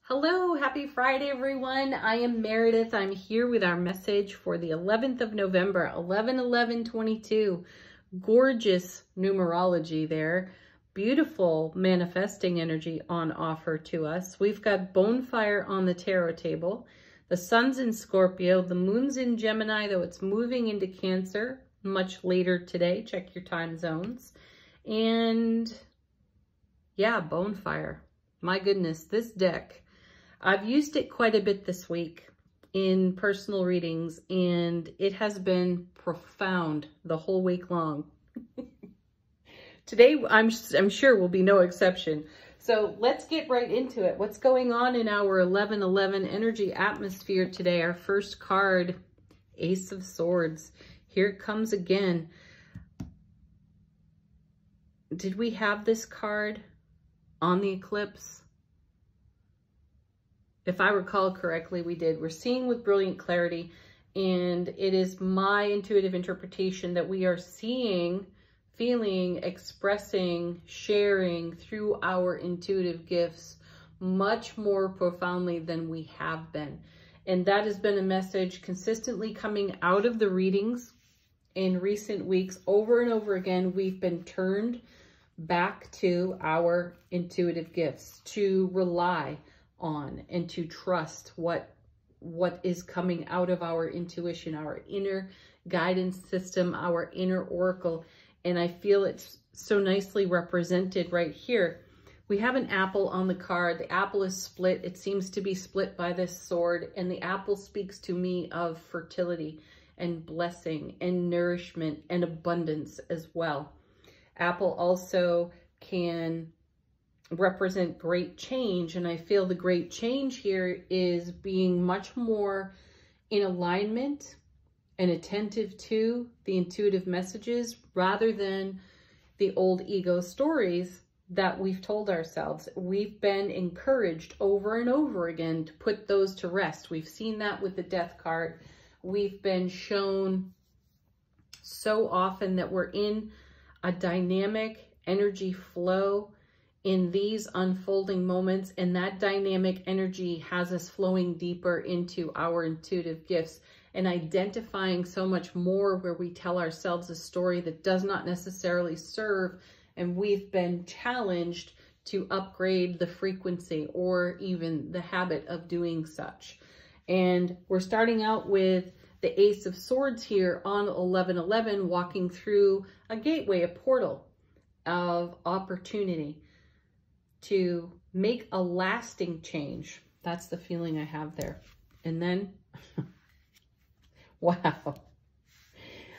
Hello, happy Friday, everyone. I am Meredith. I'm here with our message for the 11th of November, 11/11/22. Gorgeous numerology there. Beautiful manifesting energy on offer to us. We've got Bonfire on the tarot table. The sun's in Scorpio. The moon's in Gemini, though it's moving into Cancer much later today. Check your time zones. And yeah, Bonfire. My goodness, this deck. I've used it quite a bit this week in personal readings, and it has been profound the whole week long. Today, I'm sure will be no exception. So let's get right into it. What's going on in our 11/11 energy atmosphere today? Our first card, Ace of Swords. Here it comes again. Did we have this card on the eclipse? If I recall correctly, we did. We're seeing with brilliant clarity, and it is my intuitive interpretation that we are seeing, feeling, expressing, sharing through our intuitive gifts much more profoundly than we have been. And that has been a message consistently coming out of the readings in recent weeks. Over and over again, we've been turned back to our intuitive gifts, to rely on and to trust what is coming out of our intuition, our inner guidance system, our inner oracle. And I feel it's so nicely represented right here. We have an apple on the card. The apple is split. It seems to be split by this sword, and the apple speaks to me of fertility and blessing and nourishment and abundance as well. Apple also can represent great change, and I feel the great change here is being much more in alignment and attentive to the intuitive messages rather than the old ego stories that we've told ourselves. We've been encouraged over and over again to put those to rest. We've seen that with the Death card. We've been shown so often that we're in a dynamic energy flow in these unfolding moments, and that dynamic energy has us flowing deeper into our intuitive gifts and identifying so much more where we tell ourselves a story that does not necessarily serve, and we've been challenged to upgrade the frequency or even the habit of doing such. And we're starting out with the Ace of Swords here on 11/11, walking through a gateway, a portal of opportunity to make a lasting change. That's the feeling I have there. And then, wow,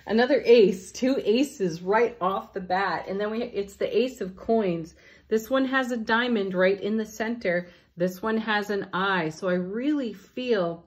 another ace, two aces right off the bat. And then it's the Ace of Coins. This one has a diamond right in the center. This one has an eye. So I really feel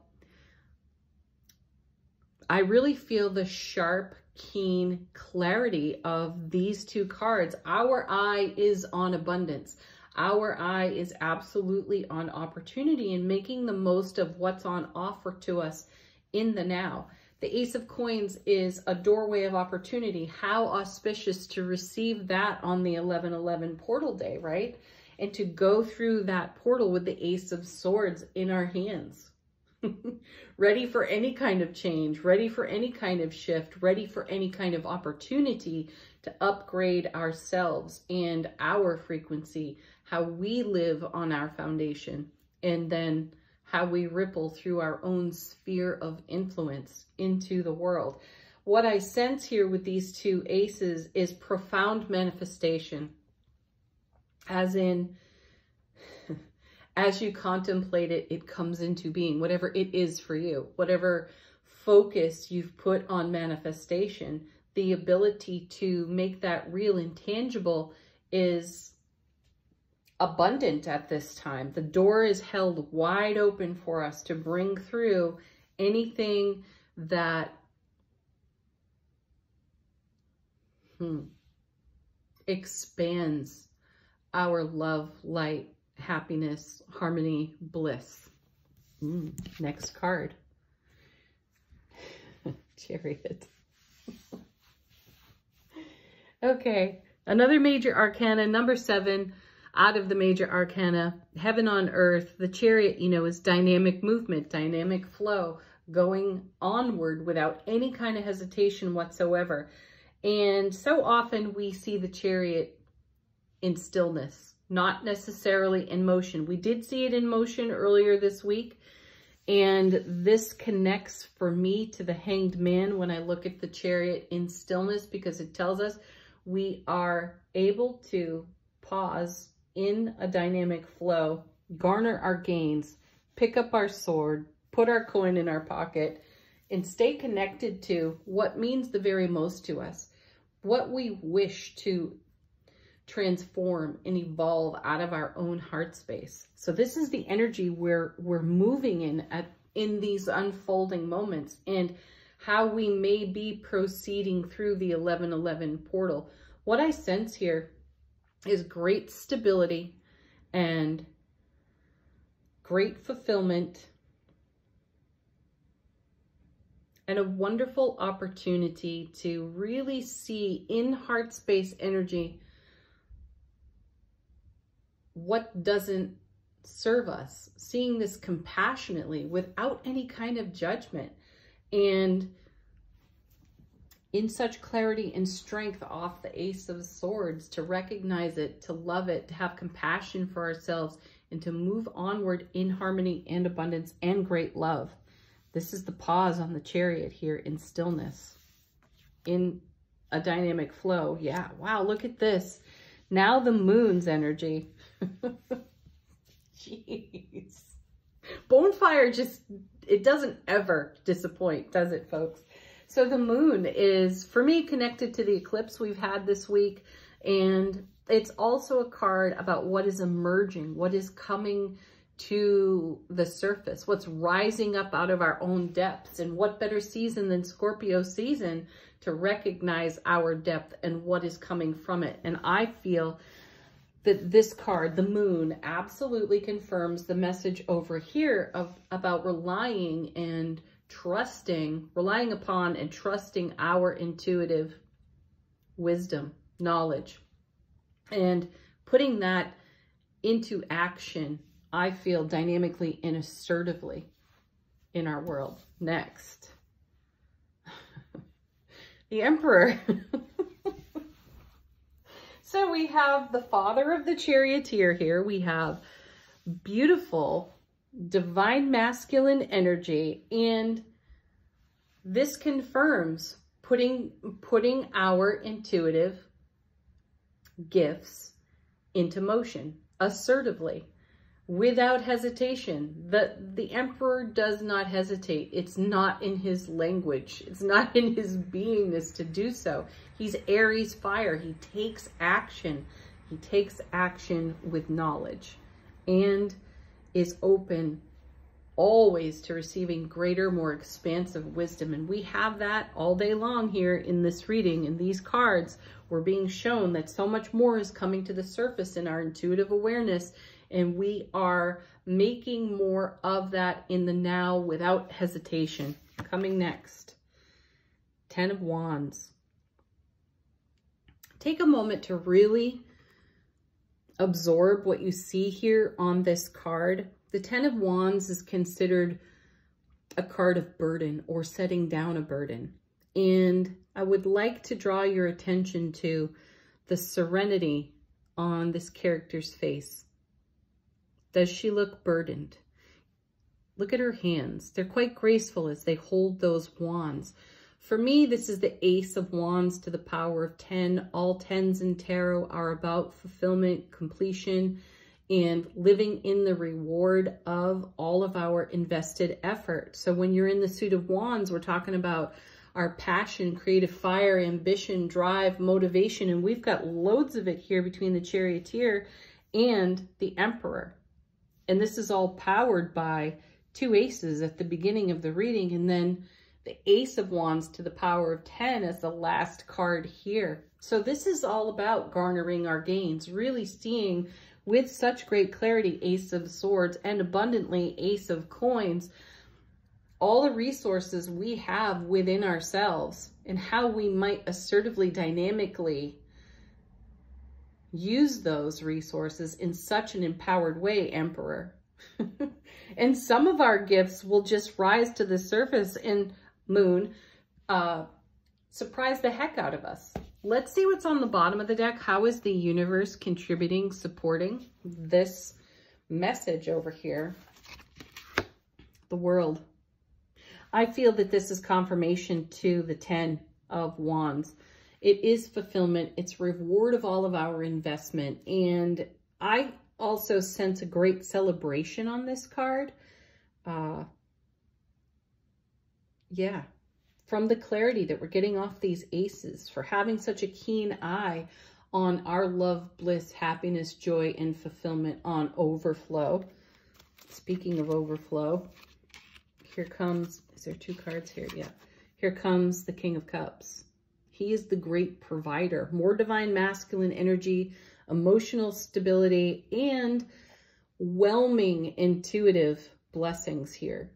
the sharp, keen clarity of these two cards. Our eye is on abundance. Our eye is absolutely on opportunity and making the most of what's on offer to us in the now. The Ace of Coins is a doorway of opportunity. How auspicious to receive that on the 11/11 portal day, right? And to go through that portal with the Ace of Swords in our hands. Ready for any kind of change, ready for any kind of shift, ready for any kind of opportunity to upgrade ourselves and our frequency, how we live on our foundation, and then how we ripple through our own sphere of influence into the world. What I sense here with these two aces is profound manifestation, as in, as you contemplate it, it comes into being, whatever it is for you, whatever focus you've put on manifestation, the ability to make that real and tangible is abundant at this time. The door is held wide open for us to bring through anything that expands our love, light, happiness, harmony, bliss. Next card. Chariot. Okay, another major arcana, number 7. out of the major arcana, heaven on earth. The Chariot, you know, is dynamic movement, dynamic flow, going onward without any kind of hesitation whatsoever. And so often we see the Chariot in stillness, not necessarily in motion. We did see it in motion earlier this week. And this connects for me to the Hanged Man when I look at the Chariot in stillness, because it tells us we are able to pause in a dynamic flow, garner our gains, pick up our sword, put our coin in our pocket, and stay connected to what means the very most to us, what we wish to transform and evolve out of our own heart space. So this is the energy we're moving in these unfolding moments, and how we may be proceeding through the 1111 portal. What I sense here is great stability and great fulfillment and a wonderful opportunity to really see in heart space energy what doesn't serve us, seeing this compassionately without any kind of judgment, and in such clarity and strength off the Ace of Swords, to recognize it, to love it, to have compassion for ourselves, and to move onward in harmony and abundance and great love. This is the pause on the Chariot here in stillness, in a dynamic flow. Yeah, wow, look at this. Now the Moon's energy. Jeez. Bonefire just, it doesn't ever disappoint, does it, folks? So the Moon is, for me, connected to the eclipse we've had this week. And it's also a card about what is emerging, what is coming to the surface, what's rising up out of our own depths. And what better season than Scorpio season to recognize our depth and what is coming from it. And I feel that this card, the Moon, absolutely confirms the message over here about relying upon and trusting our intuitive wisdom, knowledge, and putting that into action, I feel, dynamically and assertively in our world. Next, the Emperor. So we have the father of the charioteer here. We have beautiful, divine masculine energy. And this confirms putting our intuitive gifts into motion assertively, without hesitation. The Emperor does not hesitate. It's not in his language. It's not in his beingness to do so. He's Aries fire. He takes action. He takes action with knowledge and is open always to receiving greater, more expansive wisdom. And we have that all day long here in this reading. In these cards, we're being shown that so much more is coming to the surface in our intuitive awareness. And we are making more of that in the now without hesitation. Coming next, 10 of Wands. Take a moment to really absorb what you see here on this card. The 10 of Wands is considered a card of burden or setting down a burden. And I would like to draw your attention to the serenity on this character's face. Does she look burdened? Look at her hands. They're quite graceful as they hold those wands. For me, this is the Ace of Wands to the power of 10. All 10s in tarot are about fulfillment, completion, and living in the reward of all of our invested effort. So when you're in the suit of Wands, we're talking about our passion, creative fire, ambition, drive, motivation, and we've got loads of it here between the Charioteer and the Emperor. And this is all powered by 2 aces at the beginning of the reading, and then the Ace of Wands to the power of 10 as the last card here. So this is all about garnering our gains, really seeing with such great clarity Ace of Swords and abundantly Ace of Coins, all the resources we have within ourselves and how we might assertively, dynamically use those resources in such an empowered way, Emperor. And some of our gifts will just rise to the surface and Moon, surprise the heck out of us. Let's see what's on the bottom of the deck. How is the universe contributing, supporting this message over here? The World. I feel that this is confirmation to the 10 of Wands. It is fulfillment. It's reward of all of our investment. And I also sense a great celebration on this card. Yeah. From the clarity that we're getting off these aces, for having such a keen eye on our love, bliss, happiness, joy, and fulfillment, on overflow. Speaking of overflow, here comes, is there 2 cards here? Yeah. Here comes the King of Cups. He is the great provider, more divine masculine energy, emotional stability, and whelming intuitive blessings here.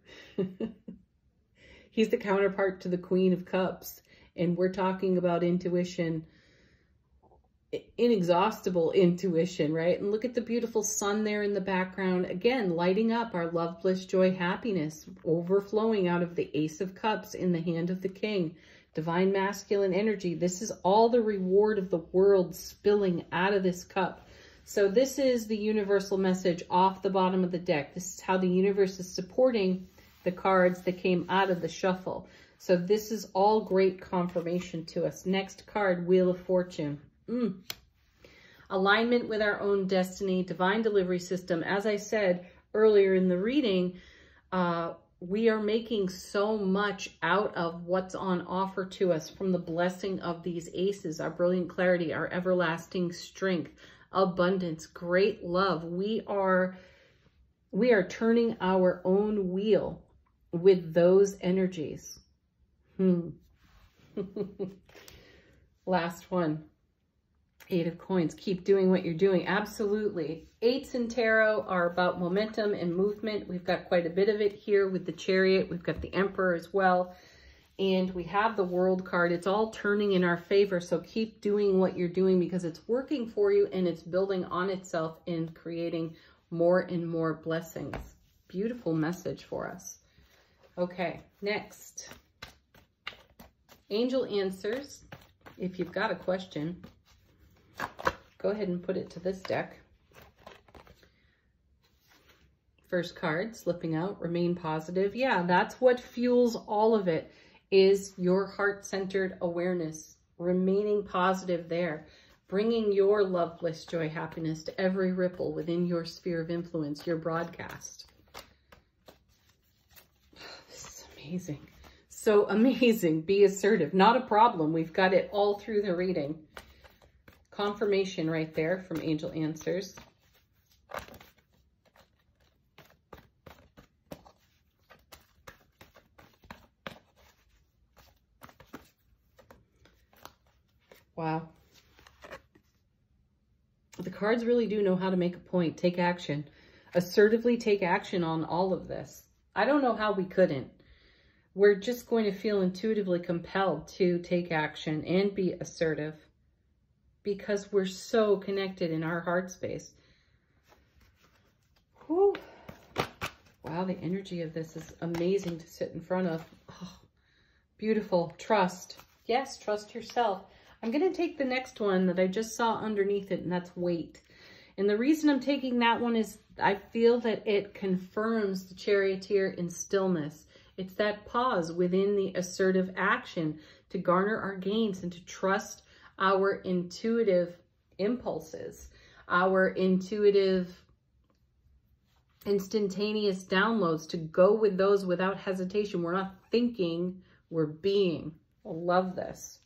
He's the counterpart to the Queen of Cups. And we're talking about intuition, inexhaustible intuition, right? And look at the beautiful sun there in the background. Again, lighting up our love, bliss, joy, happiness, overflowing out of the Ace of Cups in the hand of the King. Divine masculine energy. This is all the reward of the world spilling out of this cup. So this is the universal message off the bottom of the deck. This is how the universe is supporting the cards that came out of the shuffle. So this is all great confirmation to us. Next card, Wheel of Fortune. Alignment with our own destiny, divine delivery system. As I said earlier in the reading, we are making so much out of what's on offer to us from the blessing of these aces, our brilliant clarity, our everlasting strength, abundance, great love. We are turning our own wheel with those energies. Last one. 8 of Coins. Keep doing what you're doing. Absolutely. 8s in tarot are about momentum and movement. We've got quite a bit of it here with the Chariot. We've got the Emperor as well. And we have the World card. It's all turning in our favor. So keep doing what you're doing because it's working for you and it's building on itself and creating more and more blessings. Beautiful message for us. Okay, next. Angel answers. If you've got a question, go ahead and put it to this deck. First card, slipping out, remain positive. Yeah, that's what fuels all of it, is your heart-centered awareness, remaining positive there, bringing your love, bliss, joy, happiness to every ripple within your sphere of influence, your broadcast. This is amazing. So amazing. Be assertive. Not a problem. We've got it all through the reading. Confirmation right there from Angel Answers. Wow. The cards really do know how to make a point. Take action. Assertively take action on all of this. I don't know how we couldn't. We're just going to feel intuitively compelled to take action and be assertive because we're so connected in our heart space. Whew. Wow, the energy of this is amazing to sit in front of. Oh, beautiful. Trust. Yes, trust yourself. I'm going to take the next one that I just saw underneath it, and that's wait. And the reason I'm taking that one is I feel that it confirms the Charioteer in stillness. It's that pause within the assertive action to garner our gains and to trust our intuitive impulses, our intuitive instantaneous downloads, to go with those without hesitation. We're not thinking, we're being. I love this.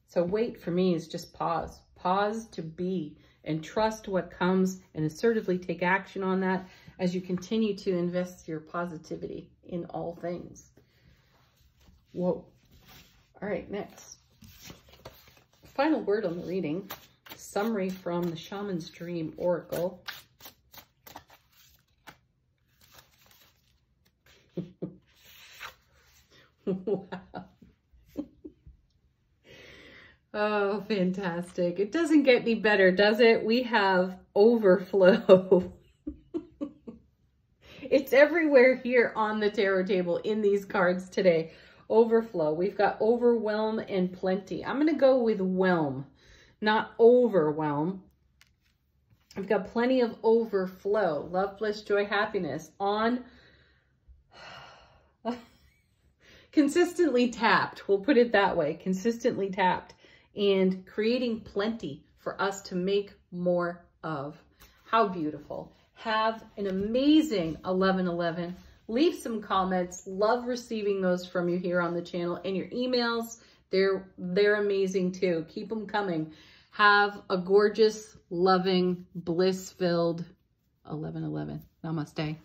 So wait for me is just pause. Pause to be and trust what comes and assertively take action on that as you continue to invest your positivity in all things. Whoa. All right, next. Final word on the reading. Summary from the Shaman's Dream Oracle. Wow. Oh, fantastic. It doesn't get any better, does it? We have overflow. It's everywhere here on the tarot table in these cards today. Overflow. We've got overwhelm and plenty. I'm going to go with whelm, not overwhelm. I've got plenty of overflow. Love, bliss, joy, happiness on consistently tapped. We'll put it that way. Consistently tapped and creating plenty for us to make more of. How beautiful. Have an amazing 11/11. Leave some comments. Love receiving those from you here on the channel, and your emails. They're amazing too. Keep them coming. Have a gorgeous, loving, bliss-filled 11/11. Namaste.